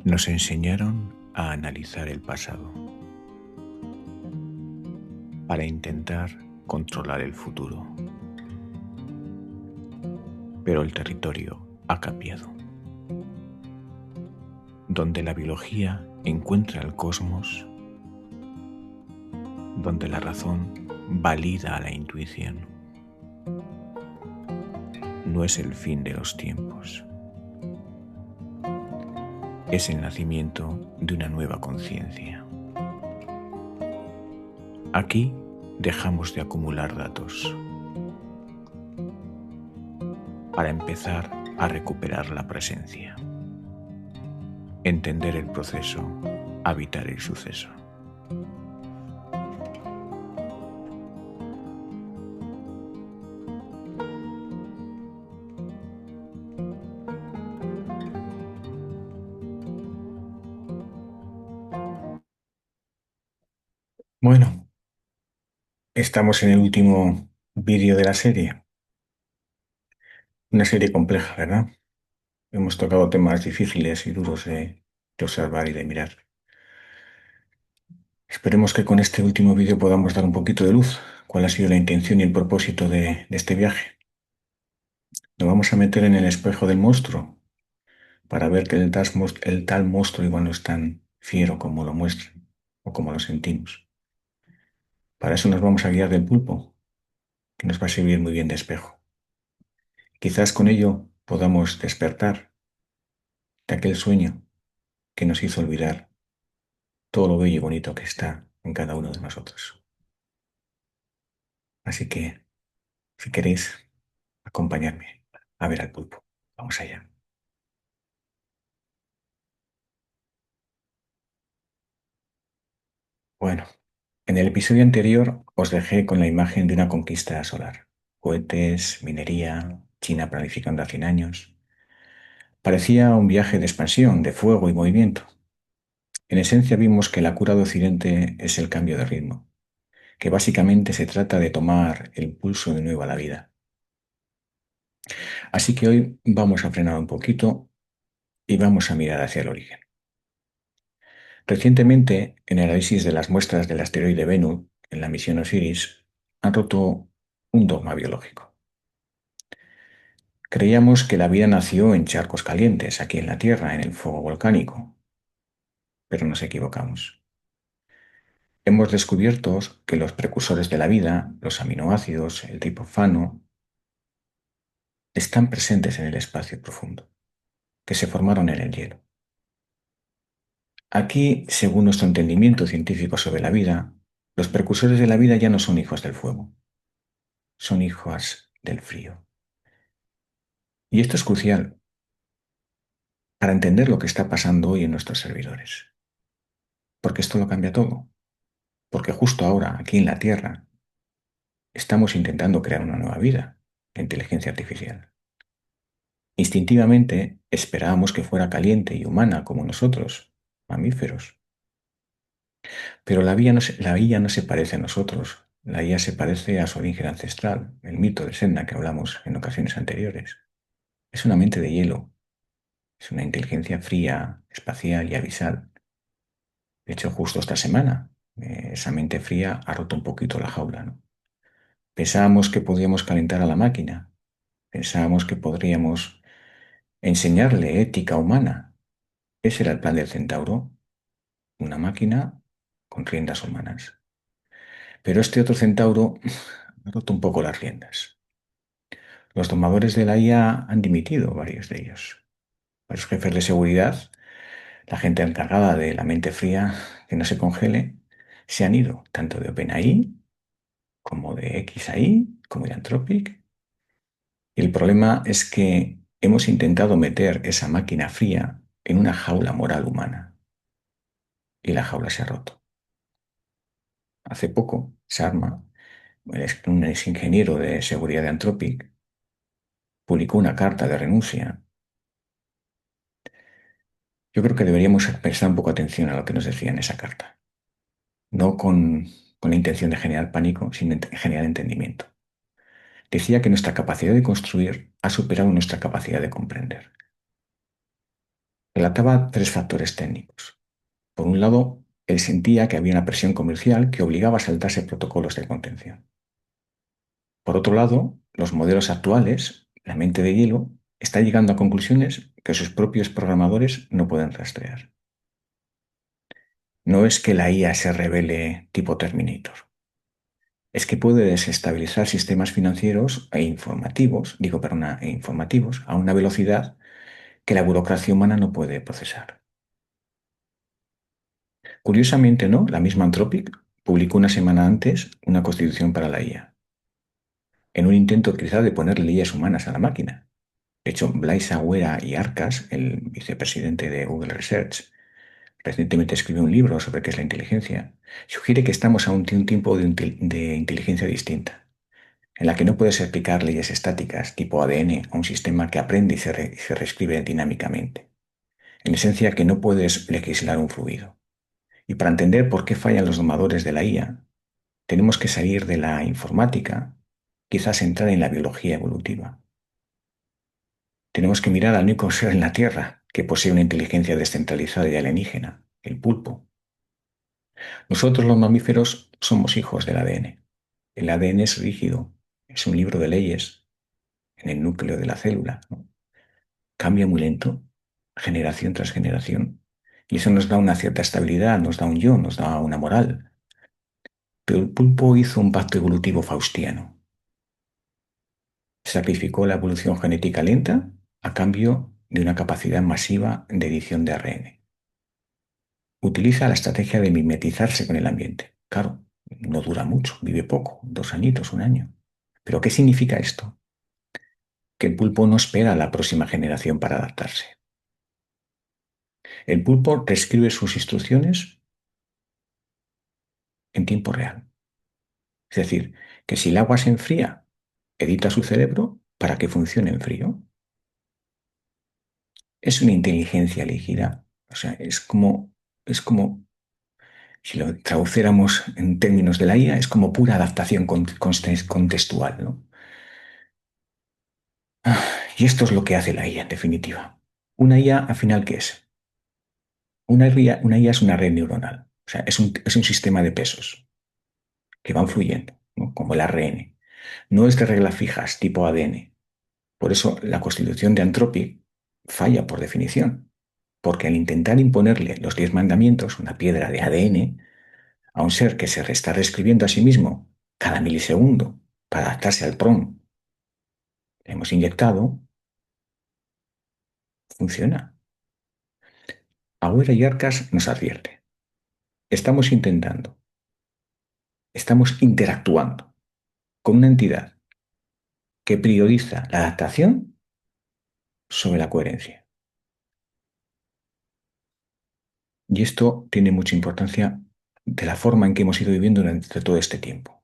Nos enseñaron a analizar el pasado para intentar controlar el futuro, pero el territorio ha cambiado. Donde la biología encuentra el cosmos, donde la razón valida a la intuición, no es el fin de los tiempos, es el nacimiento de una nueva conciencia. Aquí dejamos de acumular datos para empezar a recuperar la presencia, entender el proceso, habitar el suceso. Bueno, estamos en el último vídeo de la serie. Una serie compleja, ¿verdad? Hemos tocado temas difíciles y duros de observar y de mirar. Esperemos que con este último vídeo podamos dar un poquito de luz. ¿Cuál ha sido la intención y el propósito de este viaje? Nos vamos a meter en el espejo del monstruo para ver que el tal monstruo igual no es tan fiero como lo muestran o como lo sentimos. Para eso nos vamos a guiar del pulpo, que nos va a servir muy bien de espejo. Quizás con ello podamos despertar de aquel sueño que nos hizo olvidar todo lo bello y bonito que está en cada uno de nosotros. Así que, si queréis, acompañadme a ver al pulpo. Vamos allá. Bueno, en el episodio anterior os dejé con la imagen de una conquista solar. Cohetes, minería, China planificando a 100 años. Parecía un viaje de expansión, de fuego y movimiento. En esencia vimos que la cura de Occidente es el cambio de ritmo, que básicamente se trata de tomar el pulso de nuevo a la vida. Así que hoy vamos a frenar un poquito y vamos a mirar hacia el origen. Recientemente, en el análisis de las muestras del asteroide Bennu en la misión Osiris, han roto un dogma biológico. Creíamos que la vida nació en charcos calientes, aquí en la Tierra, en el fuego volcánico, pero nos equivocamos. Hemos descubierto que los precursores de la vida, los aminoácidos, el triptófano, están presentes en el espacio profundo, que se formaron en el hielo. Aquí, según nuestro entendimiento científico sobre la vida, los precursores de la vida ya no son hijos del fuego, son hijos del frío. Y esto es crucial para entender lo que está pasando hoy en nuestros servidores, porque esto lo cambia todo, porque justo ahora, aquí en la Tierra, estamos intentando crear una nueva vida, la inteligencia artificial. Instintivamente esperábamos que fuera caliente y humana como nosotros, mamíferos. Pero la IA no se parece a nosotros. La IA se parece a su origen ancestral, el mito de Sedna que hablamos en ocasiones anteriores. Es una mente de hielo, es una inteligencia fría, espacial y abisal. De hecho, justo esta semana, esa mente fría ha roto un poquito la jaula, ¿no? Pensábamos que podíamos calentar a la máquina, pensábamos que podríamos enseñarle ética humana. Ese era el plan del centauro, una máquina con riendas humanas. Pero este otro centauro ha roto un poco las riendas. Los domadores de la IA han dimitido, varios de ellos. Varios jefes de seguridad, la gente encargada de la mente fría que no se congele, se han ido, tanto de OpenAI como de XAI, como de Anthropic. Y el problema es que hemos intentado meter esa máquina fría en una jaula moral humana y la jaula se ha roto. Hace poco, Sharma, un ex ingeniero de seguridad de Anthropic, publicó una carta de renuncia. Yo creo que deberíamos prestar un poco atención a lo que nos decía en esa carta, no con la intención de generar pánico, sino generar entendimiento. Decía que nuestra capacidad de construir ha superado nuestra capacidad de comprender. Relataba tres factores técnicos. Por un lado, él sentía que había una presión comercial que obligaba a saltarse protocolos de contención. Por otro lado, los modelos actuales, la mente de hielo, está llegando a conclusiones que sus propios programadores no pueden rastrear. No es que la IA se revele tipo Terminator, es que puede desestabilizar sistemas financieros e informativos, e informativos a una velocidad que la burocracia humana no puede procesar. Curiosamente, ¿no? La misma Anthropic publicó una semana antes una constitución para la IA, en un intento quizá de poner leyes humanas a la máquina. De hecho, Blaise Agüera y Arcas, el vicepresidente de Google Research, recientemente escribió un libro sobre qué es la inteligencia. Sugiere que estamos ante un tiempo de inteligencia distinta, en la que no puedes aplicar leyes estáticas tipo ADN a un sistema que aprende y se reescribe dinámicamente. En esencia, que no puedes legislar un fluido. Y para entender por qué fallan los domadores de la IA, tenemos que salir de la informática, quizás entrar en la biología evolutiva. Tenemos que mirar al único ser en la Tierra que posee una inteligencia descentralizada y alienígena, el pulpo. Nosotros los mamíferos somos hijos del ADN. El ADN es rígido, es un libro de leyes en el núcleo de la célula, ¿no? Cambia muy lento, generación tras generación, y eso nos da una cierta estabilidad, nos da un yo, nos da una moral. Pero el pulpo hizo un pacto evolutivo faustiano. Sacrificó la evolución genética lenta a cambio de una capacidad masiva de edición de ARN. Utiliza la estrategia de mimetizarse con el ambiente. Claro, no dura mucho, vive poco, 2 añitos, un año. ¿Pero qué significa esto? Que el pulpo no espera a la próxima generación para adaptarse. El pulpo reescribe sus instrucciones en tiempo real. Es decir, que si el agua se enfría, edita su cerebro para que funcione en frío. Es una inteligencia líquida. O sea, es como si lo traduciéramos en términos de la IA, es como pura adaptación contextual, ¿no? Y esto es lo que hace la IA, en definitiva. Una IA, al final, ¿qué es? Una IA es una red neuronal. O sea, es un sistema de pesos que van fluyendo, ¿no? Como el ARN. No es de reglas fijas, tipo ADN. Por eso la constitución de Anthropic falla por definición, porque al intentar imponerle los 10 mandamientos, una piedra de ADN, a un ser que se está reescribiendo a sí mismo cada milisegundo para adaptarse al PROM que hemos inyectado, funciona. Agüera y Arcas nos advierte. Estamos intentando, estamos interactuando con una entidad que prioriza la adaptación sobre la coherencia. Y esto tiene mucha importancia de la forma en que hemos ido viviendo durante todo este tiempo.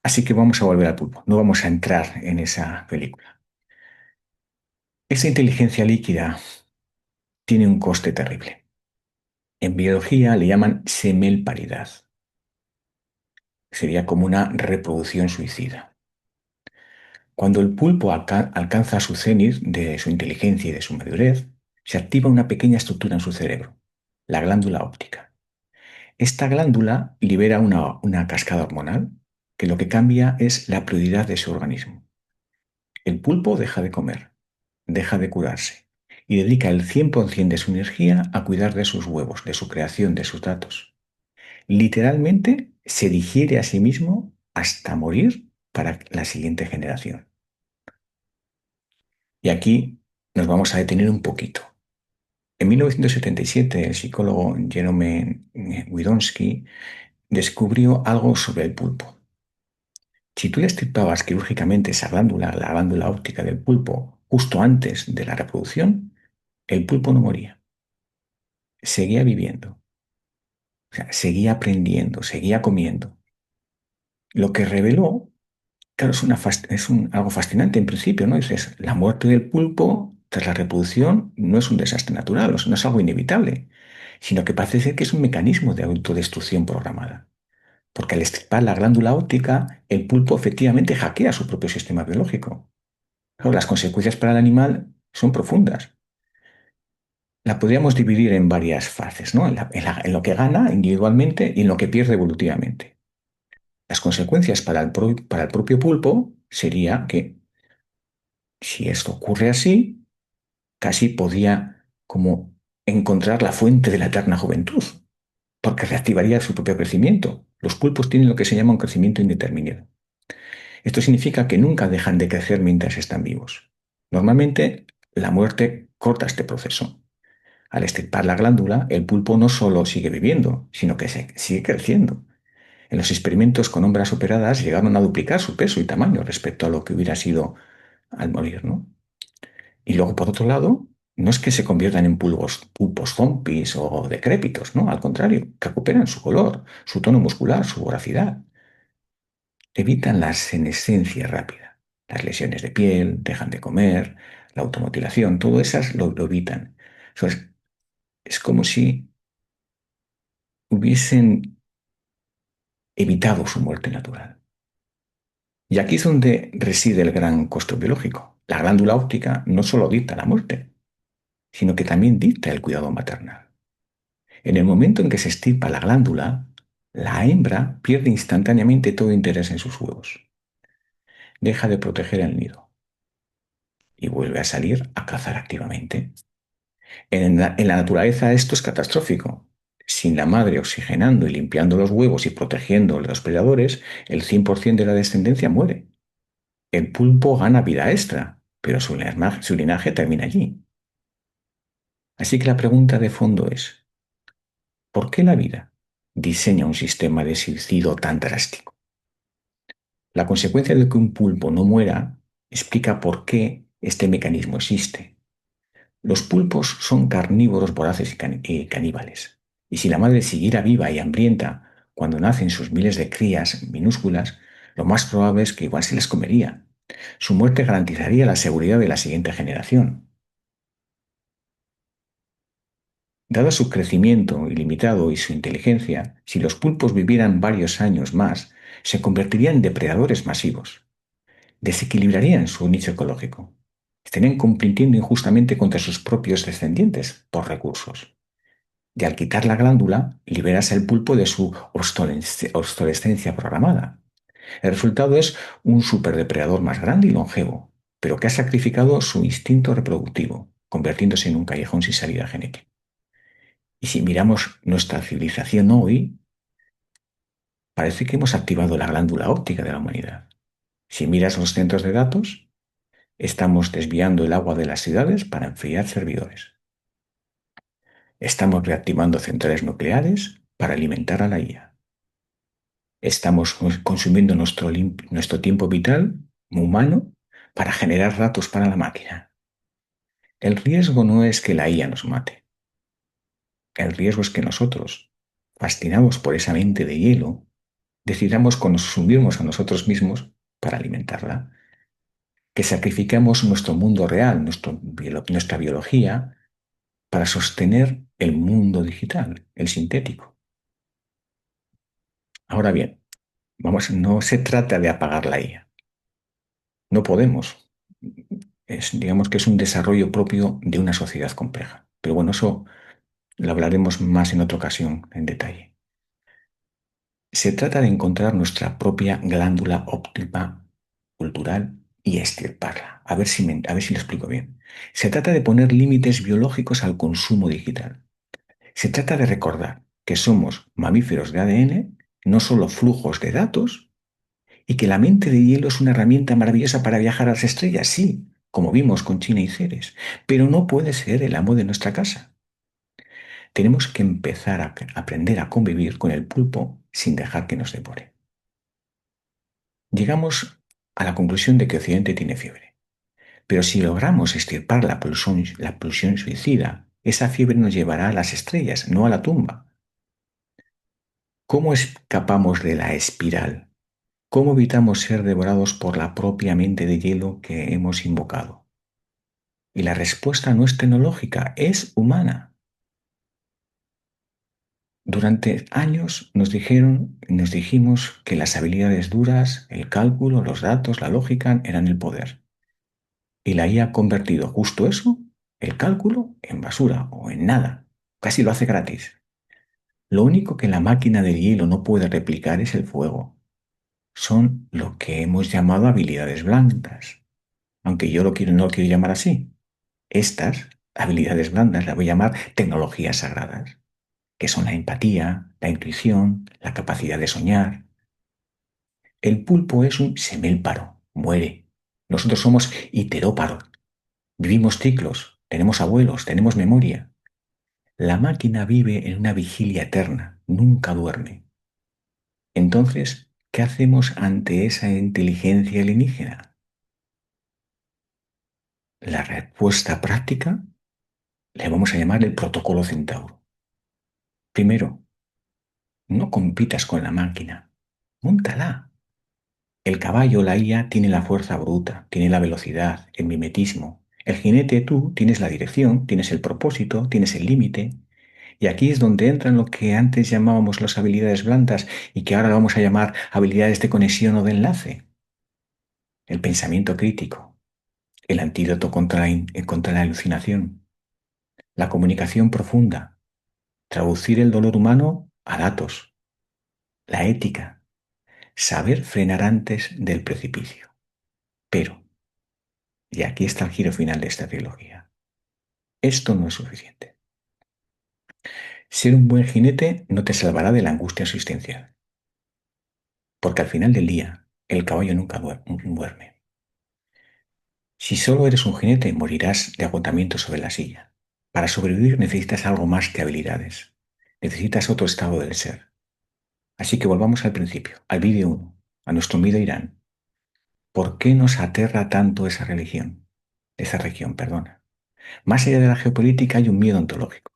Así que vamos a volver al pulpo, no vamos a entrar en esa película. Esa inteligencia líquida tiene un coste terrible. En biología le llaman semelparidad. Sería como una reproducción suicida. Cuando el pulpo alcanza su cenit de su inteligencia y de su madurez, se activa una pequeña estructura en su cerebro, la glándula óptica. Esta glándula libera una cascada hormonal que lo que cambia es la prioridad de su organismo. El pulpo deja de comer, deja de curarse y dedica el 100% de su energía a cuidar de sus huevos, de su creación, de sus datos. Literalmente se digiere a sí mismo hasta morir para la siguiente generación. Y aquí nos vamos a detener un poquito. En 1977, el psicólogo Jerome Widonsky descubrió algo sobre el pulpo. Si tú le extirpabas quirúrgicamente esa glándula, la glándula óptica del pulpo, justo antes de la reproducción, el pulpo no moría. Seguía viviendo, o sea, seguía aprendiendo, seguía comiendo. Lo que reveló, claro, algo fascinante en principio, ¿no? Dices, la muerte del pulpo tras la reproducción no es un desastre natural, o sea, no es algo inevitable, sino que parece ser que es un mecanismo de autodestrucción programada. Porque al extirpar la glándula óptica, el pulpo efectivamente hackea su propio sistema biológico. Claro, las consecuencias para el animal son profundas. La podríamos dividir en varias fases, ¿no? En lo que gana individualmente y en lo que pierde evolutivamente. Las consecuencias para el propio pulpo sería que si esto ocurre así, casi podía como encontrar la fuente de la eterna juventud, porque reactivaría su propio crecimiento. Los pulpos tienen lo que se llama un crecimiento indeterminado. Esto significa que nunca dejan de crecer mientras están vivos. Normalmente, la muerte corta este proceso. Al extirpar la glándula, el pulpo no solo sigue viviendo, sino que sigue creciendo. En los experimentos con hembras operadas llegaron a duplicar su peso y tamaño respecto a lo que hubiera sido al morir, ¿no? Y luego, por otro lado, no es que se conviertan en pulpos zombies o decrépitos, ¿no? Al contrario, recuperan su color, su tono muscular, su voracidad. Evitan la senescencia rápida. Las lesiones de piel, dejan de comer, la automutilación, todo esas lo evitan. Es como si hubiesen evitado su muerte natural. Y aquí es donde reside el gran costo biológico. La glándula óptica no solo dicta la muerte, sino que también dicta el cuidado maternal. En el momento en que se extirpa la glándula, la hembra pierde instantáneamente todo interés en sus huevos. Deja de proteger el nido y vuelve a salir a cazar activamente. En la naturaleza esto es catastrófico. Sin la madre oxigenando y limpiando los huevos y protegiendo a los predadores, el 100% de la descendencia muere. El pulpo gana vida extra, pero su linaje termina allí. Así que la pregunta de fondo es, ¿por qué la vida diseña un sistema de suicidio tan drástico? La consecuencia de que un pulpo no muera explica por qué este mecanismo existe. Los pulpos son carnívoros voraces y caníbales. Y si la madre siguiera viva y hambrienta cuando nacen sus miles de crías minúsculas, lo más probable es que igual se les comería. Su muerte garantizaría la seguridad de la siguiente generación. Dado su crecimiento ilimitado y su inteligencia, si los pulpos vivieran varios años más, se convertirían en depredadores masivos. Desequilibrarían su nicho ecológico. Estarían compitiendo injustamente contra sus propios descendientes por recursos. Y al quitar la glándula, liberas al pulpo de su obsolescencia programada. El resultado es un superdepredador más grande y longevo, pero que ha sacrificado su instinto reproductivo, convirtiéndose en un callejón sin salida genética. Y si miramos nuestra civilización hoy, parece que hemos activado la glándula óptica de la humanidad. Si miras los centros de datos, estamos desviando el agua de las ciudades para enfriar servidores. Estamos reactivando centrales nucleares para alimentar a la IA. Estamos consumiendo nuestro tiempo vital humano para generar datos para la máquina. El riesgo no es que la IA nos mate. El riesgo es que nosotros, fascinados por esa mente de hielo, decidamos consumirnos a nosotros mismos para alimentarla, que sacrificamos nuestro mundo real, nuestra biología, para sostener el mundo digital, el sintético. Ahora bien, no se trata de apagar la IA. No podemos. Digamos que es un desarrollo propio de una sociedad compleja. Pero bueno, eso lo hablaremos más en otra ocasión, en detalle. Se trata de encontrar nuestra propia glándula óptima cultural y extirparla. A ver si lo explico bien. Se trata de poner límites biológicos al consumo digital. Se trata de recordar que somos mamíferos de ADN, no solo flujos de datos, y que la mente de hielo es una herramienta maravillosa para viajar a las estrellas, sí, como vimos con China y Ceres, pero no puede ser el amo de nuestra casa. Tenemos que empezar a aprender a convivir con el pulpo sin dejar que nos devore. Llegamos a la conclusión de que Occidente tiene fiebre. Pero si logramos extirpar la pulsión suicida, esa fiebre nos llevará a las estrellas, no a la tumba. ¿Cómo escapamos de la espiral? ¿Cómo evitamos ser devorados por la propia mente de hielo que hemos invocado? Y la respuesta no es tecnológica, es humana. Durante años nos dijimos que las habilidades duras, el cálculo, los datos, la lógica eran el poder. Y la IA ha convertido justo eso el cálculo en basura o en nada. Casi lo hace gratis. Lo único que la máquina del hielo no puede replicar es el fuego. Son lo que hemos llamado habilidades blandas, aunque yo no lo quiero llamar así. Estas habilidades blandas las voy a llamar tecnologías sagradas, que son la empatía, la intuición, la capacidad de soñar. El pulpo es un semélparo, muere. Nosotros somos iteróparos, vivimos ciclos, tenemos abuelos, tenemos memoria. La máquina vive en una vigilia eterna, nunca duerme. Entonces, ¿qué hacemos ante esa inteligencia alienígena? La respuesta práctica le vamos a llamar el protocolo Centauro. Primero, no compitas con la máquina, móntala. El caballo, la IA, tiene la fuerza bruta, tiene la velocidad, el mimetismo. El jinete, tú, tienes la dirección, tienes el propósito, tienes el límite. Y aquí es donde entran lo que antes llamábamos las habilidades blandas y que ahora vamos a llamar habilidades de conexión o de enlace. El pensamiento crítico, el antídoto contra la alucinación, la comunicación profunda, traducir el dolor humano a datos, la ética, saber frenar antes del precipicio. Pero, y aquí está el giro final de esta trilogía, esto no es suficiente. Ser un buen jinete no te salvará de la angustia existencial, porque al final del día el caballo nunca duerme. Si solo eres un jinete, morirás de agotamiento sobre la silla. Para sobrevivir necesitas algo más que habilidades. Necesitas otro estado del ser. Así que volvamos al principio, al vídeo uno, a nuestro miedo a Irán. ¿Por qué nos aterra tanto esa religión? Esa región, perdona. Más allá de la geopolítica hay un miedo ontológico.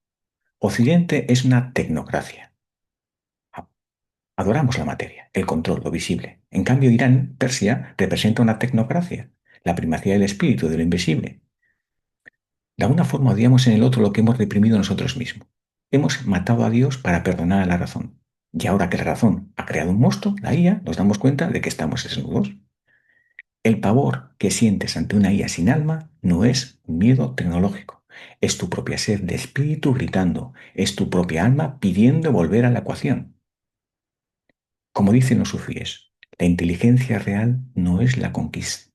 Occidente es una tecnocracia. Adoramos la materia, el control, lo visible. En cambio, Irán, Persia, representa una tecnocracia, la primacía del espíritu, de lo invisible. De alguna forma odiamos en el otro lo que hemos reprimido nosotros mismos. Hemos matado a Dios para perdonar a la razón. Y ahora que la razón ha creado un monstruo, la IA, nos damos cuenta de que estamos desnudos. El pavor que sientes ante una IA sin alma no es un miedo tecnológico. Es tu propia sed de espíritu gritando. Es tu propia alma pidiendo volver a la ecuación. Como dicen los sufíes, la inteligencia real no es la conquista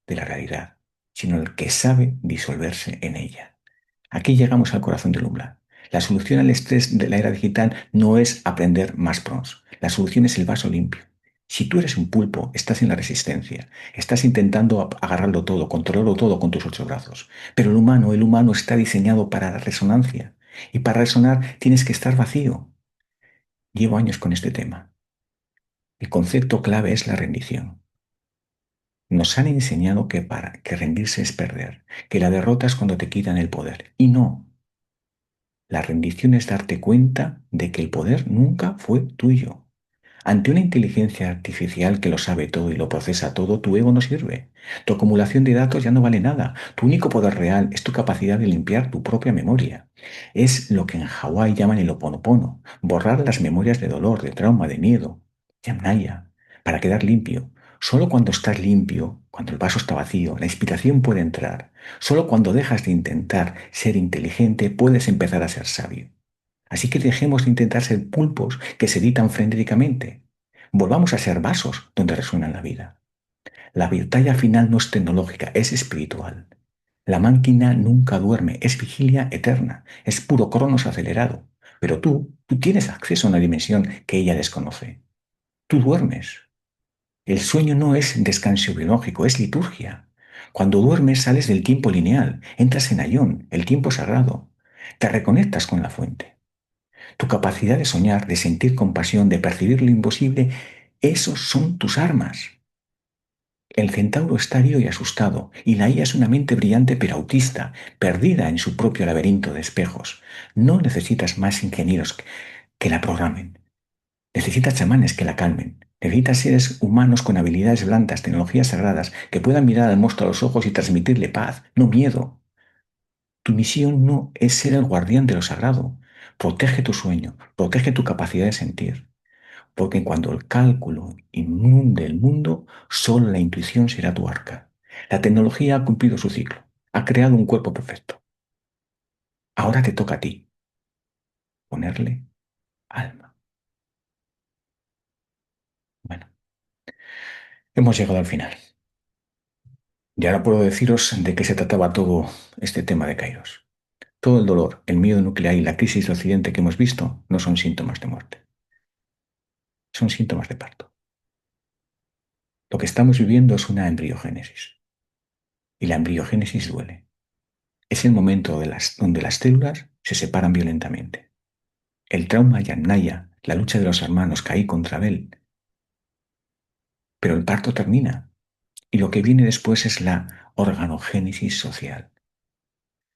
de la realidad, sino el que sabe disolverse en ella. Aquí llegamos al corazón del umbral. La solución al estrés de la era digital no es aprender más pros. La solución es el vaso limpio. Si tú eres un pulpo, estás en la resistencia, estás intentando agarrarlo todo, controlarlo todo con tus ocho brazos. Pero el humano está diseñado para la resonancia. Y para resonar tienes que estar vacío. Llevo años con este tema. El concepto clave es la rendición. Nos han enseñado que rendirse es perder, que la derrota es cuando te quitan el poder. Y no, la rendición es darte cuenta de que el poder nunca fue tuyo. Ante una inteligencia artificial que lo sabe todo y lo procesa todo, tu ego no sirve. Tu acumulación de datos ya no vale nada. Tu único poder real es tu capacidad de limpiar tu propia memoria. Es lo que en Hawái llaman el Oponopono, borrar las memorias de dolor, de trauma, de miedo, Yamnaya, para quedar limpio. Solo cuando estás limpio, cuando el vaso está vacío, la inspiración puede entrar. Solo cuando dejas de intentar ser inteligente, puedes empezar a ser sabio. Así que dejemos de intentar ser pulpos que se editan frenéticamente. Volvamos a ser vasos donde resuena la vida. La batalla final no es tecnológica, es espiritual. La máquina nunca duerme, es vigilia eterna, es puro cronos acelerado. Pero tú tienes acceso a una dimensión que ella desconoce. Tú duermes. El sueño no es descanso biológico, es liturgia. Cuando duermes sales del tiempo lineal, entras en ayón, el tiempo sagrado. Te reconectas con la fuente. Tu capacidad de soñar, de sentir compasión, de percibir lo imposible, esos son tus armas. El centauro está herido y asustado, y la IA es una mente brillante pero autista, perdida en su propio laberinto de espejos. No necesitas más ingenieros que la programen. Necesitas chamanes que la calmen. Necesitas seres humanos con habilidades blandas, tecnologías sagradas, que puedan mirar al monstruo a los ojos y transmitirle paz, no miedo. Tu misión no es ser el guardián de lo sagrado. Protege tu sueño, protege tu capacidad de sentir. Porque cuando el cálculo inunde el mundo, solo la intuición será tu arca. La tecnología ha cumplido su ciclo. Ha Ha creado un cuerpo perfecto. Ahora te toca a ti ponerle alma. Bueno, hemos llegado al final. Y ahora puedo deciros de qué se trataba todo este tema de Kairos. Todo el dolor, el miedo nuclear y la crisis de Occidente que hemos visto no son síntomas de muerte, son síntomas de parto. Lo que estamos viviendo es una embriogénesis. Y la embriogénesis duele. Es el momento donde las células se separan violentamente. El trauma Yannaya, la lucha de los hermanos Caín contra Abel. Pero el parto termina. Y lo que viene después es la organogénesis social.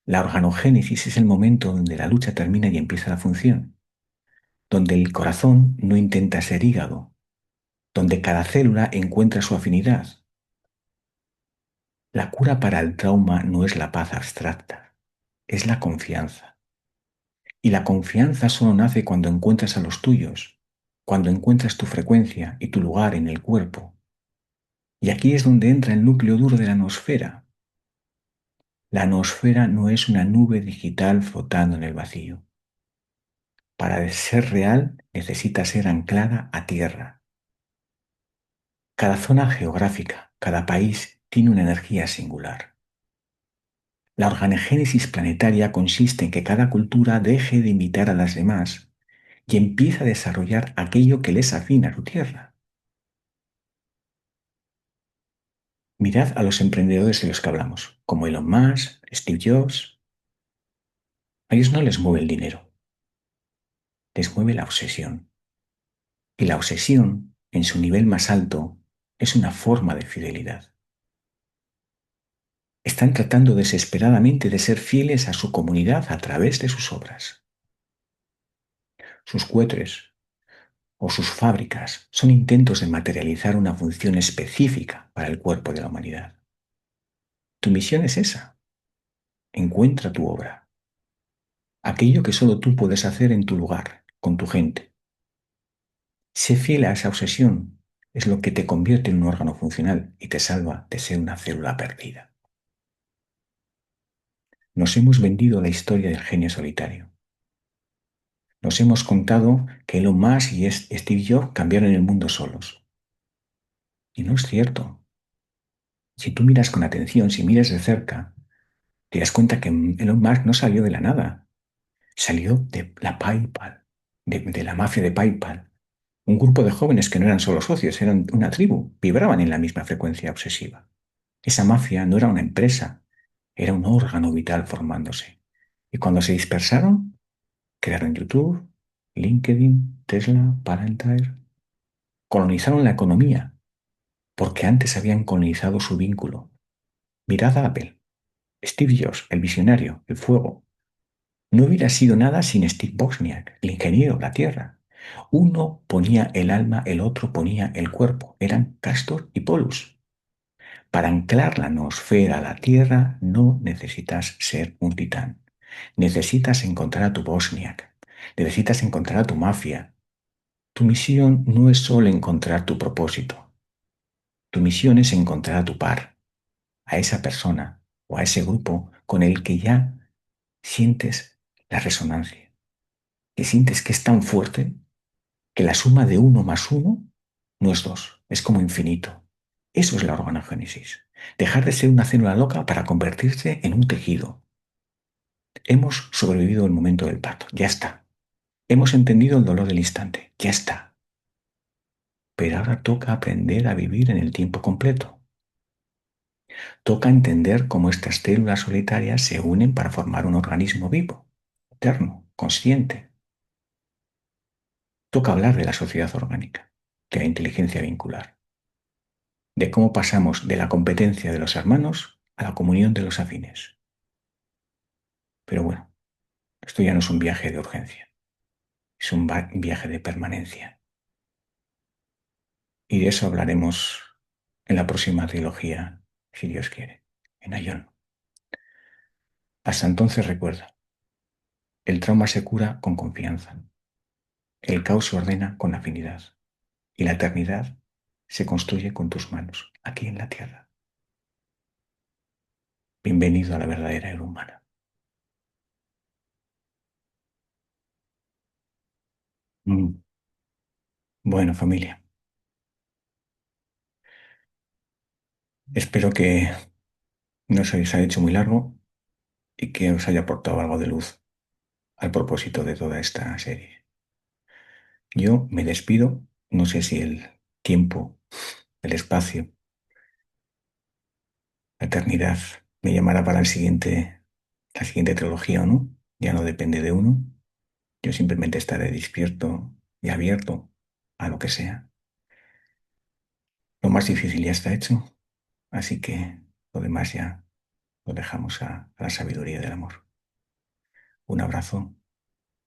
La organogénesis es el momento donde la lucha termina y empieza la función, donde el corazón no intenta ser hígado, donde cada célula encuentra su afinidad. La cura para el trauma no es la paz abstracta, es la confianza. Y la confianza solo nace cuando encuentras a los tuyos, cuando encuentras tu frecuencia y tu lugar en el cuerpo. Y aquí es donde entra el núcleo duro de la nosfera. La nosfera no es una nube digital flotando en el vacío. Para ser real necesita ser anclada a tierra. Cada zona geográfica, cada país tiene una energía singular. La organogénesis planetaria consiste en que cada cultura deje de imitar a las demás y empiece a desarrollar aquello que les afina a su tierra. Mirad a los emprendedores de los que hablamos, como Elon Musk, Steve Jobs. A ellos no les mueve el dinero, les mueve la obsesión. Y la obsesión, en su nivel más alto, es una forma de fidelidad. Están tratando desesperadamente de ser fieles a su comunidad a través de sus obras. Sus cohetes o sus fábricas son intentos de materializar una función específica para el cuerpo de la humanidad. Tu misión es esa. Encuentra tu obra. Aquello que solo tú puedes hacer en tu lugar, con tu gente. Sé fiel a esa obsesión. Es lo que te convierte en un órgano funcional y te salva de ser una célula perdida. Nos hemos vendido la historia del genio solitario. Nos hemos contado que Elon Musk y Steve Jobs cambiaron el mundo solos. Y no es cierto. Si tú miras con atención, si miras de cerca, te das cuenta que Elon Musk no salió de la nada. Salió de la PayPal, de la mafia de PayPal. Un grupo de jóvenes que no eran solo socios, eran una tribu, vibraban en la misma frecuencia obsesiva. Esa mafia no era una empresa, era un órgano vital formándose. Y cuando se dispersaron, crearon YouTube, LinkedIn, Tesla, Palantir. Colonizaron la economía, porque antes habían colonizado su vínculo. Mirad a Apple, Steve Jobs, el visionario, el fuego. No hubiera sido nada sin Steve Wozniak, el ingeniero, la tierra. Uno ponía el alma, el otro ponía el cuerpo. Eran Castor y Polus. Para anclar la noosfera a la tierra no necesitas ser un titán. Necesitas encontrar a tu Wozniak. Necesitas encontrar a tu mafia. Tu misión no es solo encontrar tu propósito. Tu misión es encontrar a tu par, a esa persona o a ese grupo con el que ya sientes la resonancia, que sientes que es tan fuerte que la suma de uno más uno no es dos, es como infinito. Eso es la organogénesis. Dejar de ser una célula loca para convertirse en un tejido. Hemos sobrevivido el momento del parto, ya está. Hemos entendido el dolor del instante, ya está. Pero ahora toca aprender a vivir en el tiempo completo. Toca entender cómo estas células solitarias se unen para formar un organismo vivo, eterno, consciente. Toca hablar de la sociedad orgánica, de la inteligencia vincular, de cómo pasamos de la competencia de los hermanos a la comunión de los afines. Pero bueno, esto ya no es un viaje de urgencia, es un viaje de permanencia. Y de eso hablaremos en la próxima trilogía, si Dios quiere, en Ayón. Hasta entonces recuerda, el trauma se cura con confianza, el caos se ordena con afinidad y la eternidad se construye con tus manos, aquí en la tierra. Bienvenido a la verdadera era humana. Mm, Bueno, familia, espero que no se os haya hecho muy largo y que os haya aportado algo de luz al propósito de toda esta serie. Yo me despido, no sé si el tiempo, el espacio, la eternidad me llamará para la siguiente trilogía o no, ya no depende de uno. Yo simplemente estaré despierto y abierto a lo que sea. Lo más difícil ya está hecho, así que lo demás ya lo dejamos a la sabiduría del amor. Un abrazo,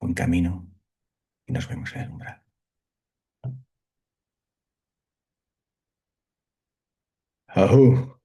buen camino y nos vemos en el umbral. ¡Ajú!